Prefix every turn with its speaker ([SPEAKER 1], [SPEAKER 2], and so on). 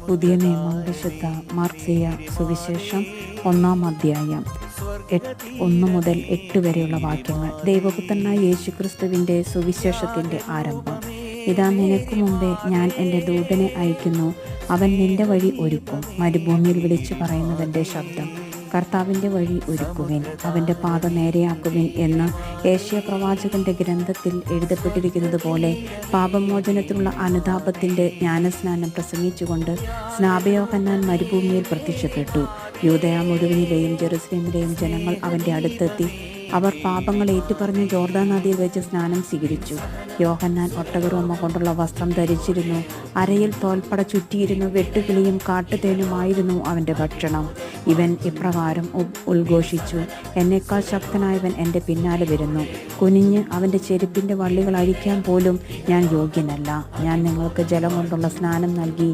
[SPEAKER 1] പുതിയ നിയമം വിശുദ്ധ മാർക്സിയ സുവിശേഷം 1-ാം അധ്യായം 1 മുതൽ 8 വരെയുള്ള വാക്യങ്ങൾ. ദൈവപുത്രനായ യേശുക്രിസ്തുവിൻ്റെ സുവിശേഷത്തിൻ്റെ ആരംഭം. ഇതാ നിനക്ക് മുമ്പേ ഞാൻ എൻ്റെ ദൂതനെ അയക്കുന്നു, അവൻ നിന്റെ വഴി ഒരുക്കും. മരുഭൂമിയിൽ വിളിച്ചു പറയുന്നവൻ്റെ ശബ്ദം, കർത്താവിൻ്റെ വഴി ഒരുക്കുവിൻ, അവൻ്റെ പാത നേരെയാക്കുവിൻ എന്ന് യേശയ്യാ പ്രവാചകൻ്റെ ഗ്രന്ഥത്തിൽ എഴുതപ്പെട്ടിരിക്കുന്നത് പോലെ പാപമോചനത്തിനുള്ള അനുതാപത്തിൻ്റെ ജ്ഞാനസ്നാനം പ്രസംഗിച്ചുകൊണ്ട് സ്നാപയോഹന്നാൻ മരുഭൂമിയിൽ പ്രത്യക്ഷപ്പെട്ടു. യൂദയ മുഴുവനിലെയും ജെറുസലേമിലെയും ജനങ്ങൾ അവൻ്റെ അടുത്തെത്തി. അവർ പാപങ്ങൾ ഏറ്റുപറഞ്ഞ് ജോർദാൻ നദിയിൽ വെച്ച് സ്നാനം സ്വീകരിച്ചു. യോഹന്നാൻ ഒട്ടകരോമ കൊണ്ടുള്ള വസ്ത്രം ധരിച്ചിരുന്നു, അരയിൽ തോൽപ്പട ചുറ്റിയിരുന്നു, വെട്ടുകിളിയും കാട്ടുതേനുമായിരുന്നു അവൻ്റെ ഭക്ഷണം. ഇവൻ ഇപ്രകാരം ഉദ്ഘോഷിച്ചു, എന്നേക്കാൾ ശക്തനായവൻ എൻ്റെ പിന്നാലെ വരുന്നു, കുനിഞ്ഞ് അവൻ്റെ ചെരുപ്പിൻ്റെ വള്ളികൾ അഴിക്കാൻ പോലും ഞാൻ യോഗ്യനല്ല. ഞാൻ നിങ്ങൾക്ക് ജലം കൊണ്ടുള്ള സ്നാനം നൽകി